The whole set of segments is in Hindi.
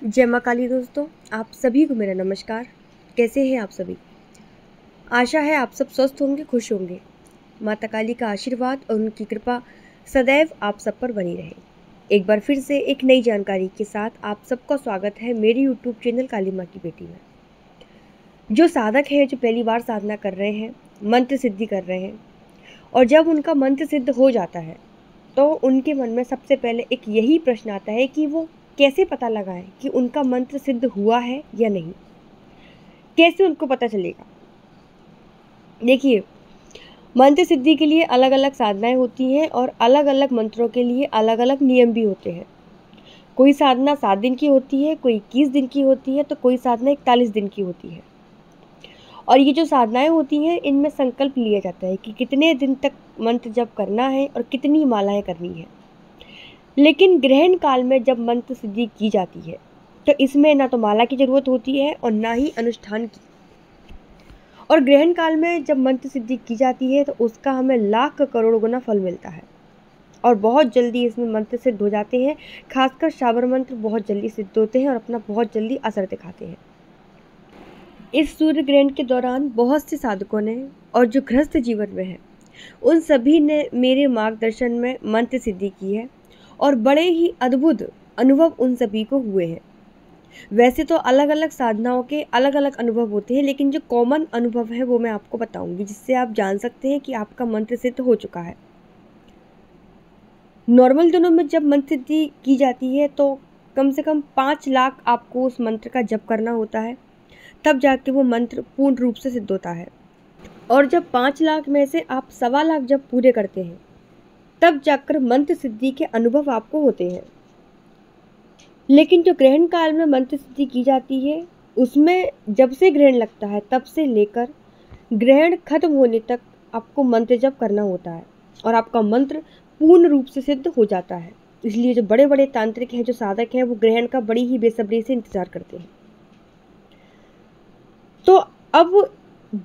जय माँ काली दोस्तों, आप सभी को मेरा नमस्कार। कैसे हैं आप सभी? आशा है आप सब स्वस्थ होंगे, खुश होंगे। माता काली का आशीर्वाद और उनकी कृपा सदैव आप सब पर बनी रहे। एक बार फिर से एक नई जानकारी के साथ आप सबका स्वागत है मेरी यूट्यूब चैनल काली माँ की बेटी में। जो साधक हैं, जो पहली बार साधना कर रहे हैं, मंत्र सिद्धि कर रहे हैं, और जब उनका मंत्र सिद्ध हो जाता है तो उनके मन में सबसे पहले एक यही प्रश्न आता है कि वो कैसे पता लगाएं कि उनका मंत्र सिद्ध हुआ है या नहीं। कैसे उनको पता चलेगा? देखिए, मंत्र सिद्धि के लिए अलग अलग साधनाएं होती हैं और अलग अलग मंत्रों के लिए अलग अलग नियम भी होते हैं। कोई साधना 7 दिन की होती है, कोई 21 दिन की होती है, तो कोई साधना 41 दिन की होती है। और ये जो साधनाएं होती हैं, इनमें संकल्प लिया जाता है कि कितने दिन तक मंत्र जप करना है और कितनी मालाएं करनी है। लेकिन ग्रहण काल में जब मंत्र सिद्धि की जाती है तो इसमें ना तो माला की जरूरत होती है और ना ही अनुष्ठान की। और ग्रहण काल में जब मंत्र सिद्धि की जाती है तो उसका हमें लाख करोड़ गुना फल मिलता है और बहुत जल्दी इसमें मंत्र सिद्ध हो जाते हैं। खासकर शाबर मंत्र बहुत जल्दी सिद्ध होते हैं और अपना बहुत जल्दी असर दिखाते हैं। इस सूर्य ग्रहण के दौरान बहुत से साधकों ने और जो गृहस्थ जीवन में है उन सभी ने मेरे मार्गदर्शन में मंत्र सिद्धि की है और बड़े ही अद्भुत अनुभव उन सभी को हुए हैं। वैसे तो अलग अलग साधनाओं के अलग अलग अनुभव होते हैं, लेकिन जो कॉमन अनुभव है वो मैं आपको बताऊंगी, जिससे आप जान सकते हैं कि आपका मंत्र सिद्ध हो चुका है। नॉर्मल दिनों में जब मंत्र सिद्धि की जाती है तो कम से कम 5 लाख आपको उस मंत्र का जप करना होता है, तब जाके वो मंत्र पूर्ण रूप से सिद्ध होता है। और जब 5 लाख में से आप 1.25 लाख जब पूरे करते हैं तब जाकर मंत्र सिद्धि के अनुभव आपको होते हैं। लेकिन जो ग्रहण काल में मंत्र सिद्धि की जाती है उसमें जब से ग्रहण लगता है तब से लेकर ग्रहण खत्म होने तक आपको मंत्र जप करना होता है और आपका मंत्र पूर्ण रूप से सिद्ध हो जाता है। इसलिए जो बड़े बड़े तांत्रिक हैं, जो साधक हैं, वो ग्रहण का बड़ी ही बेसब्री से इंतजार करते हैं। तो अब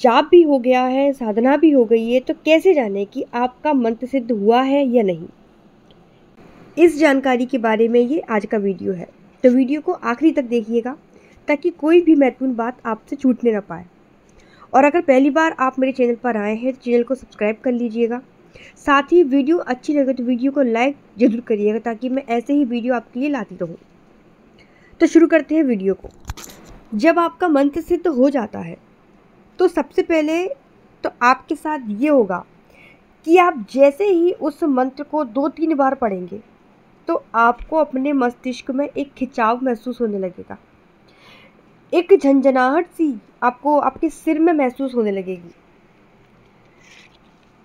जाप भी हो गया है, साधना भी हो गई है, तो कैसे जाने कि आपका मंत्र सिद्ध हुआ है या नहीं? इस जानकारी के बारे में ये आज का वीडियो है, तो वीडियो को आखिरी तक देखिएगा ताकि कोई भी महत्वपूर्ण बात आपसे छूटने ना पाए। और अगर पहली बार आप मेरे चैनल पर आए हैं तो चैनल को सब्सक्राइब कर लीजिएगा। साथ ही वीडियो अच्छी लगे तो वीडियो को लाइक जरूर करिएगा ताकि मैं ऐसे ही वीडियो आपके लिए लाती रहूँ। तो शुरू करते हैं वीडियो को। जब आपका मंत्र सिद्ध हो जाता है तो सबसे पहले तो आपके साथ ये होगा कि आप जैसे ही उस मंत्र को 2-3 बार पढ़ेंगे तो आपको अपने मस्तिष्क में एक खिंचाव महसूस होने लगेगा। एक झंझनाहट सी आपको आपके सिर में महसूस होने लगेगी।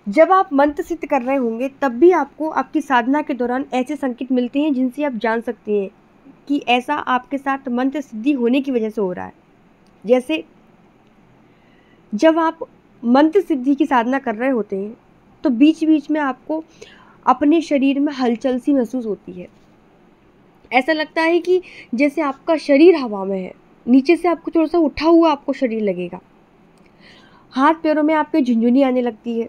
जब आप मंत्र सिद्ध कर रहे होंगे तब भी आपको आपकी साधना के दौरान ऐसे संकेत मिलते हैं जिनसे आप जान सकते हैं कि ऐसा आपके साथ मंत्र सिद्धि होने की वजह से हो रहा है। जैसे जब आप मंत्र सिद्धि की साधना कर रहे होते हैं तो बीच बीच में आपको अपने शरीर में हलचल सी महसूस होती है। ऐसा लगता है कि जैसे आपका शरीर हवा में है, नीचे से आपको थोड़ा सा उठा हुआ आपको शरीर लगेगा। हाथ पैरों में आपके झुंझुनी आने लगती है।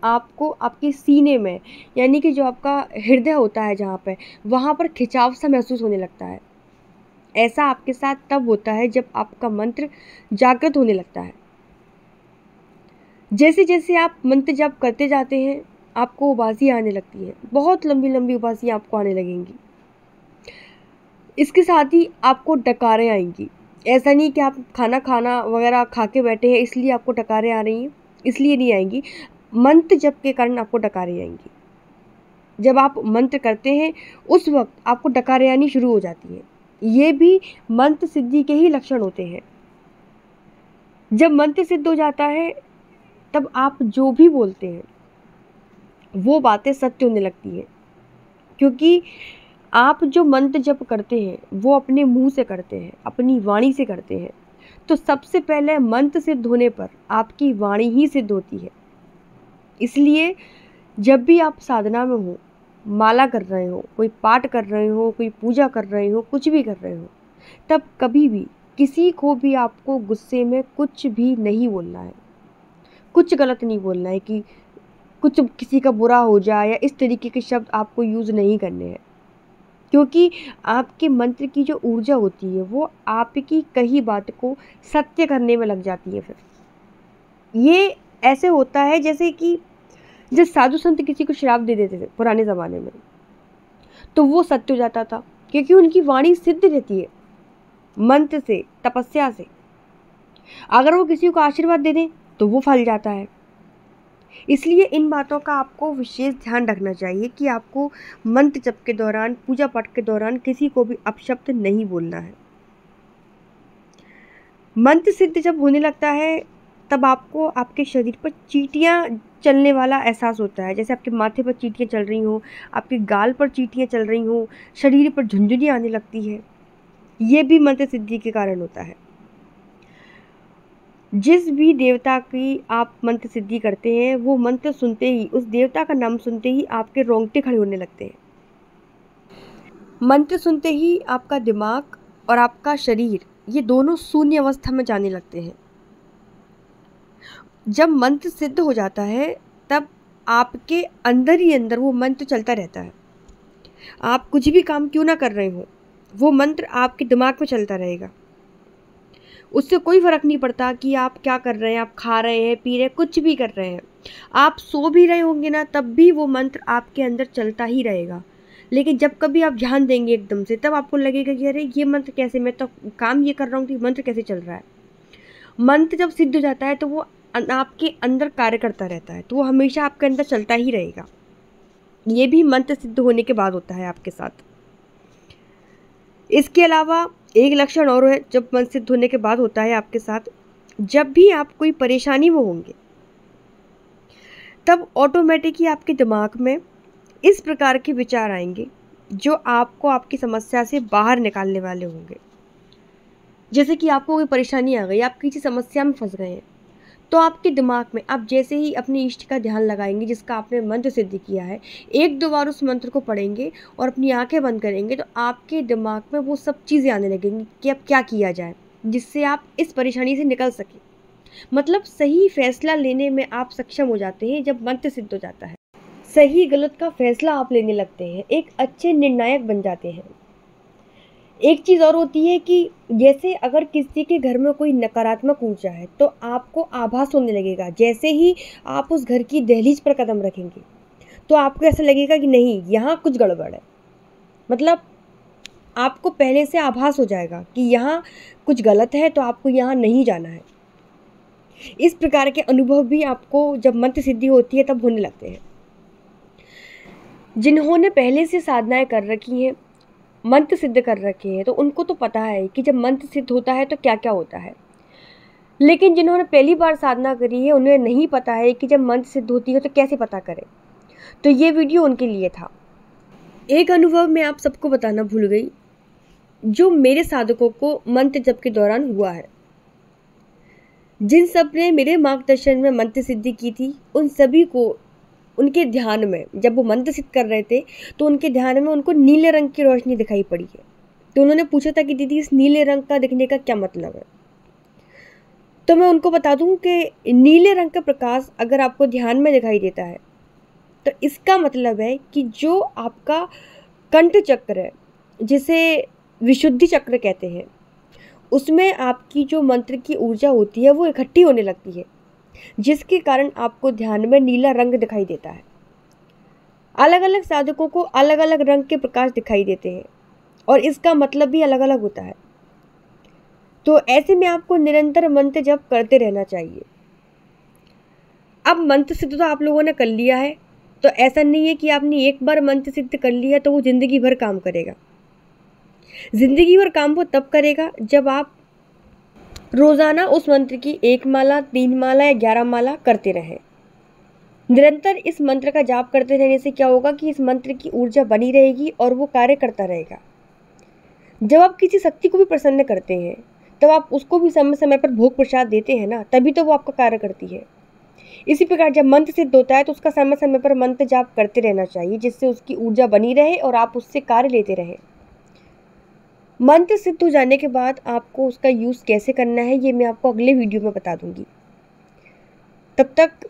आपको आपके सीने में, यानी कि जो आपका हृदय होता है जहाँ पे, वहाँ पर खिंचाव सा महसूस होने लगता है। ऐसा आपके साथ तब होता है जब आपका मंत्र जागृत होने लगता है। जैसे जैसे आप मंत्र जप करते जाते हैं आपको उबासी आने लगती है, बहुत लंबी लंबी उबासी आपको आने लगेंगी। इसके साथ ही आपको डकारें आएंगी। ऐसा नहीं कि आप खाना वगैरह खा के बैठे हैं इसलिए आपको डकारें आ रही हैं, इसलिए नहीं आएंगी। मंत्र जप के कारण आपको डकारें आएंगी। जब आप मंत्र करते हैं उस वक्त आपको डकारें आनी शुरू हो जाती हैं। ये भी मंत्र सिद्धि के ही लक्षण होते हैं। जब मंत्र सिद्ध हो जाता है तब आप जो भी बोलते हैं वो बातें सत्य होने लगती हैं, क्योंकि आप जो मंत्र जप करते हैं वो अपने मुंह से करते हैं, अपनी वाणी से करते हैं। तो सबसे पहले मंत्र सिद्ध होने पर आपकी वाणी ही सिद्ध होती है। इसलिए जब भी आप साधना में हो, माला कर रहे हो, कोई पाठ कर रहे हो, कोई पूजा कर रहे हो, कुछ भी कर रहे हो, तब कभी भी किसी को भी आपको गुस्से में कुछ भी नहीं बोलना है, कुछ गलत नहीं बोलना है कि कुछ किसी का बुरा हो जाए या इस तरीके के शब्द आपको यूज़ नहीं करने हैं। क्योंकि आपके मंत्र की जो ऊर्जा होती है वो आपकी कही बात को सत्य करने में लग जाती है। फिर ये ऐसे होता है जैसे कि जब साधु संत किसी को श्राप दे देते थे पुराने ज़माने में, तो वो सत्य हो जाता था, क्योंकि उनकी वाणी सिद्ध रहती है मंत्र से, तपस्या से। अगर वो किसी को आशीर्वाद दे दें तो वो फल जाता है। इसलिए इन बातों का आपको विशेष ध्यान रखना चाहिए कि आपको मंत्र जप के दौरान, पूजा पाठ के दौरान किसी को भी अपशब्द नहीं बोलना है। मंत्र सिद्ध जब होने लगता है तब आपको आपके शरीर पर चींटियां चलने वाला एहसास होता है, जैसे आपके माथे पर चींटियां चल रही हों, आपके गाल पर चींटियां चल रही हों, शरीर पर झुंझुनी आने लगती है। ये भी मंत्र सिद्धि के कारण होता है। जिस भी देवता की आप मंत्र सिद्धि करते हैं, वो मंत्र सुनते ही, उस देवता का नाम सुनते ही आपके रोंगटे खड़े होने लगते हैं। मंत्र सुनते ही आपका दिमाग और आपका शरीर, ये दोनों शून्य अवस्था में जाने लगते हैं। जब मंत्र सिद्ध हो जाता है तब आपके अंदर ही अंदर वो मंत्र चलता रहता है। आप कुछ भी काम क्यों ना कर रहे हो, वो मंत्र आपके दिमाग में चलता रहेगा। उससे कोई फ़र्क नहीं पड़ता कि आप क्या कर रहे हैं, आप खा रहे हैं, पी रहे हैं, कुछ भी कर रहे हैं। आप सो भी रहे होंगे ना, तब भी वो मंत्र आपके अंदर चलता ही रहेगा। लेकिन जब कभी आप ध्यान देंगे एकदम से, तब आपको लगेगा कि अरे ये मंत्र कैसे, मैं तो काम ये कर रहा हूँ तो मंत्र कैसे चल रहा है। मंत्र जब सिद्ध हो जाता है तो वो आपके अंदर कार्य करता रहता है, तो वो हमेशा आपके अंदर चलता ही रहेगा। ये भी मंत्र सिद्ध होने के बाद होता है आपके साथ। इसके अलावा एक लक्षण और है जब मंत्र सिद्ध होने के बाद होता है आपके साथ, जब भी आप कोई परेशानी में होंगे तब ऑटोमेटिकली आपके दिमाग में इस प्रकार के विचार आएंगे जो आपको आपकी समस्या से बाहर निकालने वाले होंगे। जैसे कि आपको कोई परेशानी आ गई, आप किसी समस्या में फंस गए हैं, तो आपके दिमाग में आप जैसे ही अपने इष्ट का ध्यान लगाएंगे जिसका आपने मंत्र सिद्ध किया है, एक दो बार उस मंत्र को पढ़ेंगे और अपनी आंखें बंद करेंगे, तो आपके दिमाग में वो सब चीज़ें आने लगेंगी कि अब क्या किया जाए जिससे आप इस परेशानी से निकल सकें। मतलब सही फैसला लेने में आप सक्षम हो जाते हैं जब मंत्र सिद्ध हो जाता है। सही गलत का फैसला आप लेने लगते हैं, एक अच्छे निर्णायक बन जाते हैं। एक चीज़ और होती है कि जैसे अगर किसी के घर में कोई नकारात्मक ऊर्जा है तो आपको आभास होने लगेगा। जैसे ही आप उस घर की दहलीज पर कदम रखेंगे तो आपको ऐसा लगेगा कि नहीं, यहाँ कुछ गड़बड़ है। मतलब आपको पहले से आभास हो जाएगा कि यहाँ कुछ गलत है, तो आपको यहाँ नहीं जाना है। इस प्रकार के अनुभव भी आपको जब मंत्र सिद्धि होती है तब होने लगते हैं। जिन्होंने पहले से साधनाएं कर रखी हैं, मंत्र सिद्ध कर रखे हैं, तो उनको तो पता है कि जब मंत्र सिद्ध होता है तो क्या क्या होता है। लेकिन जिन्होंने पहली बार साधना करी है, उन्हें नहीं पता है कि जब मंत्र सिद्ध होती है तो कैसे पता करें। तो ये वीडियो उनके लिए था। एक अनुभव मैं आप सबको बताना भूल गई, जो मेरे साधकों को मंत्र जप के दौरान हुआ है। जिन सब ने मेरे मार्गदर्शन में मंत्र सिद्धि की थी, उन सभी को उनके ध्यान में, जब वो मंत्र सिद्ध कर रहे थे तो उनके ध्यान में उनको नीले रंग की रोशनी दिखाई पड़ी है। तो उन्होंने पूछा था कि दीदी, इस नीले रंग का दिखने का क्या मतलब है। तो मैं उनको बता दूं कि नीले रंग का प्रकाश अगर आपको ध्यान में दिखाई देता है तो इसका मतलब है कि जो आपका कंठ चक्र है, जिसे विशुद्धि चक्र कहते हैं, उसमें आपकी जो मंत्र की ऊर्जा होती है वो इकट्ठी होने लगती है, जिसके कारण आपको ध्यान में नीला रंग दिखाई देता है। अलग अलग साधकों को अलग अलग रंग के प्रकाश दिखाई देते हैं और इसका मतलब भी अलग अलग होता है। तो ऐसे में आपको निरंतर मंत्र जप करते रहना चाहिए। अब मंत्र सिद्ध तो आप लोगों ने कर लिया है, तो ऐसा नहीं है कि आपने एक बार मंत्र सिद्ध कर लिया तो वो जिंदगी भर काम करेगा। जिंदगी भर काम वो तब करेगा जब आप रोजाना उस मंत्र की 1 माला, 3 माला या 11 माला करते रहें। निरंतर इस मंत्र का जाप करते रहने से क्या होगा कि इस मंत्र की ऊर्जा बनी रहेगी और वो कार्य करता रहेगा। जब आप किसी शक्ति को भी प्रसन्न करते हैं तब आप उसको भी समय समय पर भोग प्रसाद देते हैं ना, तभी तो वो आपका कार्य करती है। इसी प्रकार जब मंत्र सिद्ध होता है तो उसका समय समय पर मंत्र जाप करते रहना चाहिए, जिससे उसकी ऊर्जा बनी रहे और आप उससे कार्य लेते रहें। मंत्र सिद्ध हो जाने के बाद आपको उसका यूज़ कैसे करना है ये मैं आपको अगले वीडियो में बता दूंगी। तब तक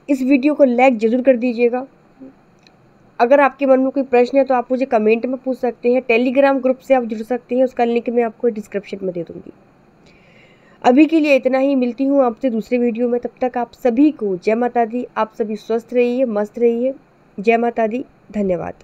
इस वीडियो को लाइक ज़रूर कर दीजिएगा अगर आपके मन में कोई प्रश्न है तो आप मुझे कमेंट में पूछ सकते हैं। टेलीग्राम ग्रुप से आप जुड़ सकते हैं, उसका लिंक मैं आपको डिस्क्रिप्शन में दे दूँगी। अभी के लिए इतना ही, मिलती हूँ आपसे दूसरे वीडियो में। तब तक आप सभी को जय माता दी। आप सभी स्वस्थ रहिए, मस्त रहिए। जय माता दी। धन्यवाद।